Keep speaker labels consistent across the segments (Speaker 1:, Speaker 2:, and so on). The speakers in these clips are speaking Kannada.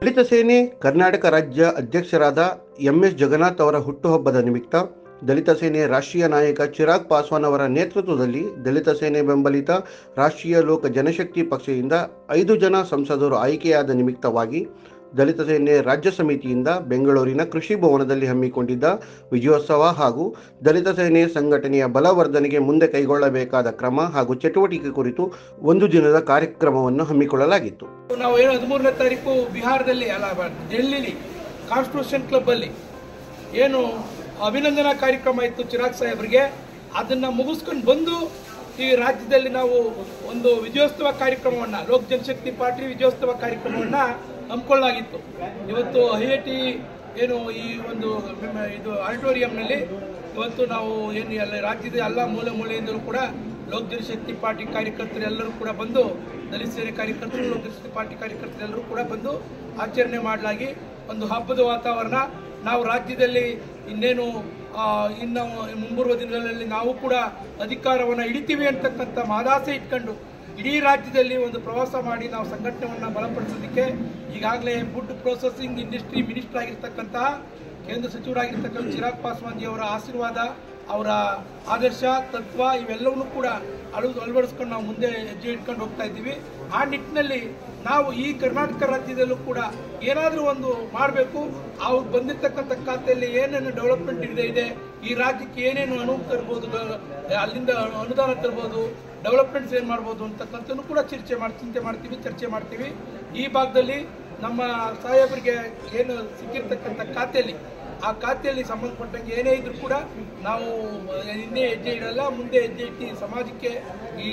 Speaker 1: ದಲಿತ ಸೇನೆ ಕರ್ನಾಟಕ ರಾಜ್ಯ ಅಧ್ಯಕ್ಷರಾದ ಎಂಎಸ್ ಜಗನ್ನಾಥ್ ಅವರ ಹುಟ್ಟುಹಬ್ಬದ ನಿಮಿತ್ತ ದಲಿತ ಸೇನೆ ರಾಷ್ಟ್ರೀಯ ನಾಯಕ ಚಿರಾಗ್ ಪಾಸ್ವಾನ್ ಅವರ ನೇತೃತ್ವದಲ್ಲಿ ದಲಿತ ಸೇನೆ ಬೆಂಬಲಿತ ರಾಷ್ಟ್ರೀಯ ಲೋಕ ಜನಶಕ್ತಿ ಪಕ್ಷದಿಂದ 5 ಜನ ಸಂಸದರು ಆಯ್ಕೆಯಾದ ನಿಮಿತ್ತವಾಗಿ ದಲಿತ ಸೇನೆ ರಾಜ್ಯ ಸಮಿತಿಯಿಂದ ಬೆಂಗಳೂರಿನ ಕೃಷಿ ಭವನದಲ್ಲಿ ಹಮ್ಮಿಕೊಂಡಿದ್ದ ವಿಜಯೋತ್ಸವ ಹಾಗೂ ದಲಿತ ಸೇನೆ ಸಂಘಟನೆಯ ಬಲವರ್ಧನೆಗೆ ಮುಂದೆ ಕೈಗೊಳ್ಳಬೇಕಾದ ಕ್ರಮ ಹಾಗೂ ಚಟುವಟಿಕೆ ಕುರಿತು 1 ದಿನದ ಕಾರ್ಯಕ್ರಮವನ್ನು ಹಮ್ಮಿಕೊಳ್ಳಲಾಗಿತ್ತು.
Speaker 2: ನಾವು 13ನೇ ತಾರೀಕು ಬಿಹಾರದಲ್ಲಿ ಡೆಲ್ಲಿಲಿ ಕಾನ್ಸ್ಟಿಟ್ಯೂಷನ್ ಕ್ಲಬ್ ಅಲ್ಲಿ ಏನು ಅಭಿನಂದನಾ ಕಾರ್ಯಕ್ರಮ ಇತ್ತು ಚಿರಾಗ್ ಸಾಹೇಬ್ರಿಗೆ, ಅದನ್ನ ಮುಗಿಸ್ಕೊಂಡು ಬಂದು ಈ ರಾಜ್ಯದಲ್ಲಿ ನಾವು ಒಂದು ವಿಜಯೋತ್ಸವ ಕಾರ್ಯಕ್ರಮವನ್ನ ಲೋಕ ಜನಶಕ್ತಿ ಪಾರ್ಟಿ ವಿಜಯೋತ್ಸವ ಕಾರ್ಯಕ್ರಮವನ್ನ ಹಮ್ಮಿಕೊಳ್ಳಲಾಗಿತ್ತು. ಇವತ್ತು IIT ಏನು ಈ ಒಂದು ಇದು ಆಡಿಟೋರಿಯಂನಲ್ಲಿ ಇವತ್ತು ನಾವು ಏನು ಎಲ್ಲ ರಾಜ್ಯದ ಎಲ್ಲ ಮೂಲೆ ಮೂಲೆಯಿಂದಲೂ ಕೂಡ ಲೋಕ ಜನಶಕ್ತಿ ಪಾರ್ಟಿ ಕಾರ್ಯಕರ್ತರು ಎಲ್ಲರೂ ಕೂಡ ಬಂದು, ದಲಿತ ಸೇನೆ ಕಾರ್ಯಕರ್ತರು, ಲೋಕ ಜನಶಕ್ತಿ ಪಾರ್ಟಿ ಕಾರ್ಯಕರ್ತರು ಎಲ್ಲರೂ ಕೂಡ ಬಂದು ಆಚರಣೆ ಮಾಡಲಾಗಿ ಒಂದು ಹಬ್ಬದ ವಾತಾವರಣ. ನಾವು ರಾಜ್ಯದಲ್ಲಿ ಇನ್ನೇನು ಇನ್ನು ಮುಂಬರುವ ದಿನಗಳಲ್ಲಿ ನಾವು ಕೂಡ ಅಧಿಕಾರವನ್ನು ಹಿಡಿತೀವಿ ಅಂತಕ್ಕಂಥ ಮಾದಾಸೆ ಇಟ್ಕೊಂಡು ಇಡೀ ರಾಜ್ಯದಲ್ಲಿ ಒಂದು ಪ್ರವಾಸ ಮಾಡಿ ನಾವು ಸಂಘಟನೆಯನ್ನು ಬಲಪಡಿಸೋದಕ್ಕೆ ಈಗಾಗಲೇ ಫುಡ್ ಪ್ರೊಸೆಸಿಂಗ್ ಇಂಡಸ್ಟ್ರಿ ಮಿನಿಸ್ಟರ್ ಆಗಿರ್ತಕ್ಕಂತಹ ಕೇಂದ್ರ ಸಚಿವರಾಗಿರ್ತಕ್ಕಂಥ ಚಿರಾಗ್ ಪಾಸ್ವಾನ್ ಜಿ ಅವರ ಆಶೀರ್ವಾದ, ಅವರ ಆದರ್ಶ ತತ್ವ ಇವೆಲ್ಲವನ್ನೂ ಕೂಡ ಅಳವಡಿಸ್ಕೊಂಡು ನಾವು ಮುಂದೆ ಹೆಜ್ಜೆ ಇಟ್ಕೊಂಡು ಹೋಗ್ತಾ ಇದ್ದೀವಿ. ಆ ನಿಟ್ಟಿನಲ್ಲಿ ನಾವು ಈ ಕರ್ನಾಟಕ ರಾಜ್ಯದಲ್ಲೂ ಕೂಡ ಏನಾದರೂ ಒಂದು ಮಾಡಬೇಕು. ಅವ್ರು ಬಂದಿರತಕ್ಕಂಥ ಖಾತೆಯಲ್ಲಿ ಏನೇನು ಡೆವಲಪ್ಮೆಂಟ್ ಇದೆ, ಈ ರಾಜ್ಯಕ್ಕೆ ಏನೇನು ಅನುವು ತರ್ಬೋದು, ಅಲ್ಲಿಂದ ಅನುದಾನ ತರ್ಬೋದು, ಡೆವಲಪ್ಮೆಂಟ್ಸ್ ಏನು ಮಾಡ್ಬೋದು ಅಂತಕ್ಕಂಥದ್ದು ಕೂಡ ಚರ್ಚೆ ಮಾಡ್ತೀವಿ. ಈ ಭಾಗದಲ್ಲಿ ನಮ್ಮ ಸಾಹೇಬರಿಗೆ ಏನು ಸಿಕ್ಕಿರ್ತಕ್ಕಂಥ ಖಾತೆಯಲ್ಲಿ ಆ ಖಾತೆಯಲ್ಲಿ ಸಂಬಂಧಪಟ್ಟಂಗೆ ಏನೇ ಇದ್ರೂ ಕೂಡ ನಾವು ಹಿಂದೆ ಹೆಜ್ಜೆ ಇಡಲ್ಲ, ಮುಂದೆ ಹೆಜ್ಜೆ ಇಟ್ಟು ಸಮಾಜಕ್ಕೆ ಈ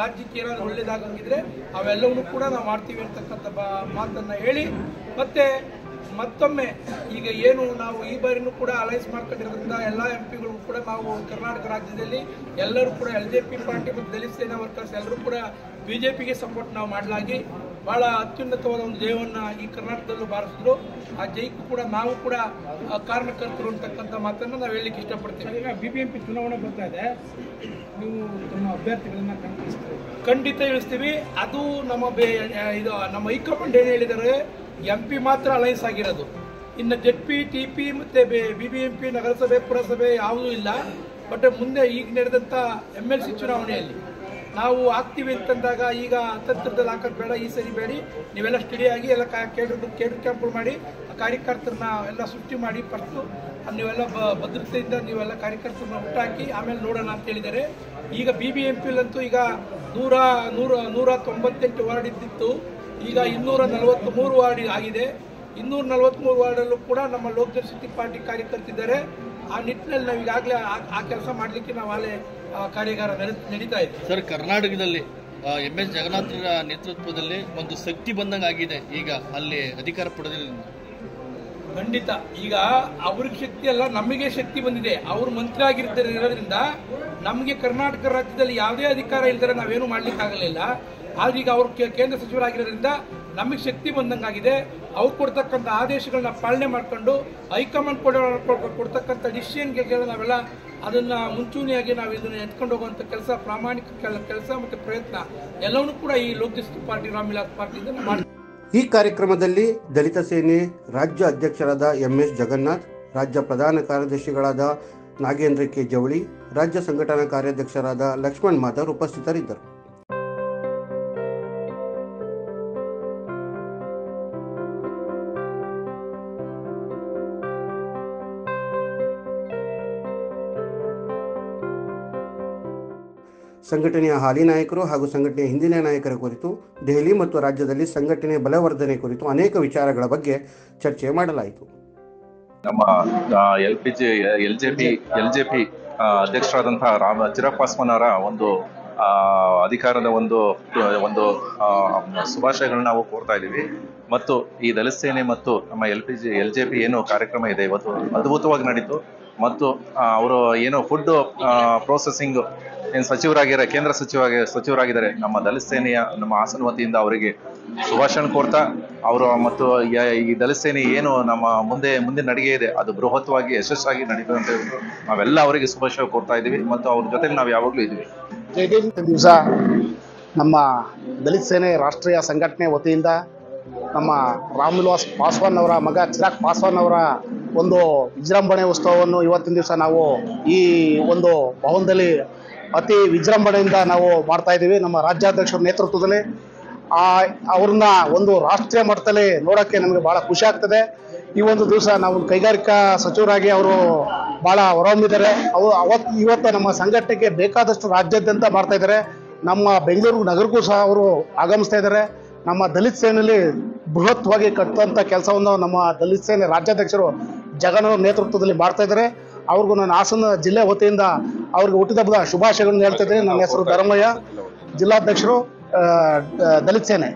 Speaker 2: ರಾಜ್ಯಕ್ಕೆ ಏನಾದರೂ ಒಳ್ಳೇದಾಗಂಗಿದ್ರೆ ಅವೆಲ್ಲವನ್ನೂ ಕೂಡ ನಾವು ಮಾಡ್ತೀವಿ ಅಂತಕ್ಕಂಥ ಮಾತನ್ನು ಹೇಳಿ, ಮತ್ತೊಮ್ಮೆ ಈಗ ಏನು ನಾವು ಈ ಬಾರಿನೂ ಕೂಡ ಅಲೈನ್ಸ್ ಮಾಡ್ಕೊಂಡಿರೋದ್ರಿಂದ ಎಲ್ಲ MP ಗಳಿಗೂ ಕೂಡ ನಾವು ಕರ್ನಾಟಕ ರಾಜ್ಯದಲ್ಲಿ ಎಲ್ಲರೂ ಕೂಡ LJP ಪಾರ್ಟಿ ಮತ್ತು ದಲಿತ ಸೇನಾ ವರ್ಕರ್ಸ್ ಎಲ್ಲರೂ ಕೂಡ BJPಗೆ ಸಪೋರ್ಟ್ ನಾವು ಮಾಡಲಾಗಿ ಬಹಳ ಅತ್ಯುನ್ನತವಾದ ಒಂದು ಜಯವನ್ನು ಈ ಕರ್ನಾಟಕದಲ್ಲೂ ಬಾರಿಸಿದ್ರು. ಆ ಜಯಕ್ಕೂ ಕೂಡ ನಾವು ಕೂಡ ಕಾರಣಕರ್ತರು ಅಂತಕ್ಕಂಥ ಮಾತನ್ನು ನಾವು ಹೇಳಲಿಕ್ಕೆ ಇಷ್ಟಪಡ್ತೀವಿ. ಈಗ BBMP ಚುನಾವಣೆ ಬರ್ತಾ ಇದೆ, ನೀವು ತಮ್ಮ ಅಭ್ಯರ್ಥಿಗಳನ್ನ ಖಂಡಿತ ಇಳಿಸ್ತೀವಿ. ಅದು ನಮ್ಮ ಹೈಕಮಾಂಡ್ ಏನು ಹೇಳಿದ್ದಾರೆ, MP ಮಾತ್ರ ಅಲೈನ್ಸ್ ಆಗಿರೋದು, ಇನ್ನು ZP, TP ಮತ್ತು BBMP ನಗರಸಭೆ ಪುರಸಭೆ ಯಾವುದೂ ಇಲ್ಲ. ಬಟ್ ಮುಂದೆ ಈಗ ನಡೆದಂಥ MLC ಚುನಾವಣೆಯಲ್ಲಿ ನಾವು ಆಗ್ತೀವಿ ಅಂತಂದಾಗ ಈಗ ಹತ್ತತ್ರದಲ್ಲಿ ಹಾಕೋದು ಬೇಡ, ಈ ಸರಿ ಬೇಡಿ, ನೀವೆಲ್ಲ ಸ್ಟಡಿಯಾಗಿ ಎಲ್ಲ ಕೇಂದ್ರ ಕ್ಯಾಂಪ್ಗಳು ಮಾಡಿ ಕಾರ್ಯಕರ್ತರನ್ನ ಎಲ್ಲ ಸೃಷ್ಟಿ ಮಾಡಿ ಫಸ್ಟು ನೀವೆಲ್ಲ ಭದ್ರತೆಯಿಂದ ನೀವೆಲ್ಲ ಕಾರ್ಯಕರ್ತರನ್ನ ಹುಟ್ಟಾಕಿ ಆಮೇಲೆ ನೋಡೋಣ ಅಂತ ಹೇಳಿದ್ದಾರೆ. ಈಗ BBMPಲಂತೂ ಈಗ 198 ವಾರ್ಡ್ ಇದ್ದಿತ್ತು, ಈಗ 243 ವಾರ್ಡ್ ಆಗಿದೆ. 243 ವಾರ್ಡಲ್ಲೂ ಕೂಡ ನಮ್ಮ ಲೋಕ ಜನಶಕ್ತಿ ಪಾರ್ಟಿ ಕಾರ್ಯಕರ್ತಿದ್ದಾರೆ. ಆ ನಿಟ್ಟಿನಲ್ಲಿ ನಾವು ಈಗಾಗಲೇ ಆ ಕೆಲಸ ಮಾಡಲಿಕ್ಕೆ ನಾವು ಅಲ್ಲೇ ಕಾರ್ಯಾಗಾರ ನಡೀತಾ ಇದೆ.
Speaker 3: ಸರ್, ಕರ್ನಾಟಕದಲ್ಲಿ MS ಜಗನ್ನಾಥರ ನೇತೃತ್ವದಲ್ಲಿ ಒಂದು ಶಕ್ತಿ ಬಂದಂಗೆ ಆಗಿದೆ ಈಗ ಅಲ್ಲಿ ಅಧಿಕಾರ ಪಡೆದಿಲ್ಲ.
Speaker 2: ಖಂಡಿತ ಈಗ ಅವ್ರಿಗೆ ಶಕ್ತಿ ಅಲ್ಲ, ನಮಗೆ ಶಕ್ತಿ ಬಂದಿದೆ. ಅವರು ಮಂತ್ರಿ ಆಗಿರೋದ್ರಿಂದ ನಮಗೆ ಕರ್ನಾಟಕ ರಾಜ್ಯದಲ್ಲಿ ಯಾವುದೇ ಅಧಿಕಾರ ಇಲ್ದರೆ ನಾವೇನು ಮಾಡ್ಲಿಕ್ಕಾಗಲಿಲ್ಲ. ಆದ್ರೆ ಈಗ ಅವರು ಕೇಂದ್ರ ಸಚಿವರಾಗಿರೋದ್ರಿಂದ ನಮಗೆ ಶಕ್ತಿ ಬಂದಂಗಾಗಿದೆ. ಅವ್ರು ಕೊಡ್ತಕ್ಕಂಥ ಆದೇಶಗಳನ್ನ ಪಾಲನೆ ಮಾಡ್ಕೊಂಡು ಹೈಕಮಾಂಡ್ ಕೊಡ್ತಕ್ಕಂಥ ಡಿಸಿಷನ್ಗೆ ನಾವೆಲ್ಲ ಅದನ್ನ ಮುಂಚೂಣಿಯಾಗಿ ನಾವು ಇದನ್ನು ಎತ್ಕೊಂಡು ಹೋಗುವಂಥ ಕೆಲಸ, ಪ್ರಾಮಾಣಿಕ ಕೆಲಸ ಮತ್ತು ಪ್ರಯತ್ನ ಎಲ್ಲವನ್ನೂ ಕೂಡ ಈ ಲೋಕ ಜನಶಕ್ತಿ ಪಾರ್ಟಿ ರಾಮವಿಲಾಸ್ ಪಾರ್ಟಿಯಿಂದ ಮಾಡ್ತೀವಿ.
Speaker 1: ಈ ಕಾರ್ಯಕ್ರಮದಲ್ಲಿ ದಲಿತ ಸೇನೆ ರಾಜ್ಯ ಅಧ್ಯಕ್ಷರಾದ MS ಜಗನ್ನಾಥ್, ರಾಜ್ಯ ಪ್ರಧಾನ ಕಾರ್ಯದರ್ಶಿಗಳಾದ ನಾಗೇಂದ್ರ ಕೆ ಜವಳಿ, ರಾಜ್ಯ ಸಂಘಟನಾ ಕಾರ್ಯಾಧ್ಯಕ್ಷರಾದ ಲಕ್ಷ್ಮಣ್ ಮಾಧರ್ ಉಪಸ್ಥಿತರಿದ್ದರು. ಸಂಘಟನೆಯ ಹಾಲಿ ನಾಯಕರು ಹಾಗೂ ಸಂಘಟನೆಯ ಹಿಂದಿನ ನಾಯಕರ ಕುರಿತು ದೆಹಲಿ ಮತ್ತು ರಾಜ್ಯದಲ್ಲಿ ಸಂಘಟನೆ ಬಲವರ್ಧನೆ ಕುರಿತು ಅನೇಕ ವಿಚಾರಗಳ ಬಗ್ಗೆ ಚರ್ಚೆ ಮಾಡಲಾಯಿತು.
Speaker 4: ನಮ್ಮ LJP ಅಧ್ಯಕ್ಷರಾದಂತಹ ಚಿರಾಗ್ ಪಾಸ್ವಾನ್ ಅವರ ಒಂದು ಅಧಿಕಾರದ ಒಂದು ಶುಭಾಶಯಗಳನ್ನ ನಾವು ಕೋರ್ತಾ ಇದ್ದೀವಿ. ಮತ್ತು ಈ ದಲಿತ ಸೇನೆ ಮತ್ತು ನಮ್ಮ LJP ಏನು ಕಾರ್ಯಕ್ರಮ ಇದೆ ಇವತ್ತು ಅದ್ಭುತವಾಗಿ ನಡೀತು. ಮತ್ತು ಅವರು ಏನು ಫುಡ್ ಪ್ರೊಸೆಸಿಂಗ್ ಏನು ಸಚಿವರಾಗಿದ್ದಾರೆ, ಕೇಂದ್ರ ಸಚಿವರಾಗಿದ್ದಾರೆ ನಮ್ಮ ದಲಿತ ಸೇನೆಯ ನಮ್ಮ ಹಾಸನ ವತಿಯಿಂದ ಅವರಿಗೆ ಶುಭಾಶಯ ಕೋರ್ತಾ, ಅವರು ಮತ್ತು ಈ ದಲಿತ ಸೇನೆ ಏನು ನಮ್ಮ ಮುಂದೆ ನಡಿಗೆ ಇದೆ ಅದು ಬೃಹತ್ವಾಗಿ ಯಶಸ್ಸಾಗಿ ನಡೀತದೆ ಅಂತ ನಾವೆಲ್ಲ ಅವರಿಗೆ ಶುಭಾಶಯ ಕೋರ್ತಾ ಇದ್ದೀವಿ ಮತ್ತು ಅವ್ರ ಜೊತೆಗೆ ನಾವು ಯಾವಾಗಲೂ ಇದ್ದೀವಿ.
Speaker 5: ದಿವಸ ನಮ್ಮ ದಲಿತ ಸೇನೆ ರಾಷ್ಟ್ರೀಯ ಸಂಘಟನೆ ವತಿಯಿಂದ ನಮ್ಮ ರಾಮ್ ವಿಲಾಸ್ ಪಾಸ್ವಾನ್ ಅವರ ಮಗ ಚಿರಾಗ್ ಪಾಸ್ವಾನ್ ಅವರ ಒಂದು ವಿಜೃಂಭಣೆ ಉತ್ಸವವನ್ನು ಇವತ್ತಿನ ದಿವಸ ನಾವು ಈ ಒಂದು ಭವನದಲ್ಲಿ ಅತಿ ವಿಜೃಂಭಣೆಯಿಂದ ನಾವು ಮಾಡ್ತಾ ಇದ್ದೀವಿ. ನಮ್ಮ ರಾಜ್ಯಾಧ್ಯಕ್ಷರ ನೇತೃತ್ವದಲ್ಲಿ ಅವ್ರನ್ನ ಒಂದು ರಾಷ್ಟ್ರೀಯ ಮಟ್ಟದಲ್ಲಿ ನೋಡೋಕ್ಕೆ ನಮಗೆ ಭಾಳ ಖುಷಿ ಆಗ್ತದೆ. ಈ ಒಂದು ದಿವಸ ನಾವು ಕೈಗಾರಿಕಾ ಸಚಿವರಾಗಿ ಅವರು ಭಾಳ ಹೊರಹೊಮ್ಮಿದ್ದಾರೆ. ಇವತ್ತು ನಮ್ಮ ಸಂಘಟನೆಗೆ ಬೇಕಾದಷ್ಟು ರಾಜ್ಯಾದ್ಯಂತ ಮಾಡ್ತಾ ಇದ್ದಾರೆ. ನಮ್ಮ ಬೆಂಗಳೂರು ನಗರಕ್ಕೂ ಸಹ ಅವರು ಆಗಮಿಸ್ತಾ ಇದ್ದಾರೆ. ನಮ್ಮ ದಲಿತ ಸೇನೆಯಲ್ಲಿ ಬೃಹತ್ವಾಗಿ ಕಟ್ಟುವಂಥ ಕೆಲಸವನ್ನು ನಮ್ಮ ದಲಿತ ಸೇನೆ ರಾಜ್ಯಾಧ್ಯಕ್ಷರು ಜಗನ್ ಅವರ ನೇತೃತ್ವದಲ್ಲಿ ಮಾಡ್ತಾ ಇದ್ದಾರೆ. ಅವ್ರಿಗೂ ನನ್ನ ಹಾಸನ ಜಿಲ್ಲೆ ವತಿಯಿಂದ ಅವ್ರಿಗೆ ಹುಟ್ಟಿದ ಹಬ್ಬದ ಶುಭಾಶಯಗಳನ್ನು ಹೇಳ್ತಾ ಇದ್ದೀನಿ. ನನ್ನ ಹೆಸರು ಧರ್ಮಯ್ಯ, ಜಿಲ್ಲಾಧ್ಯಕ್ಷರು ದಲಿತ ಸೇನೆ.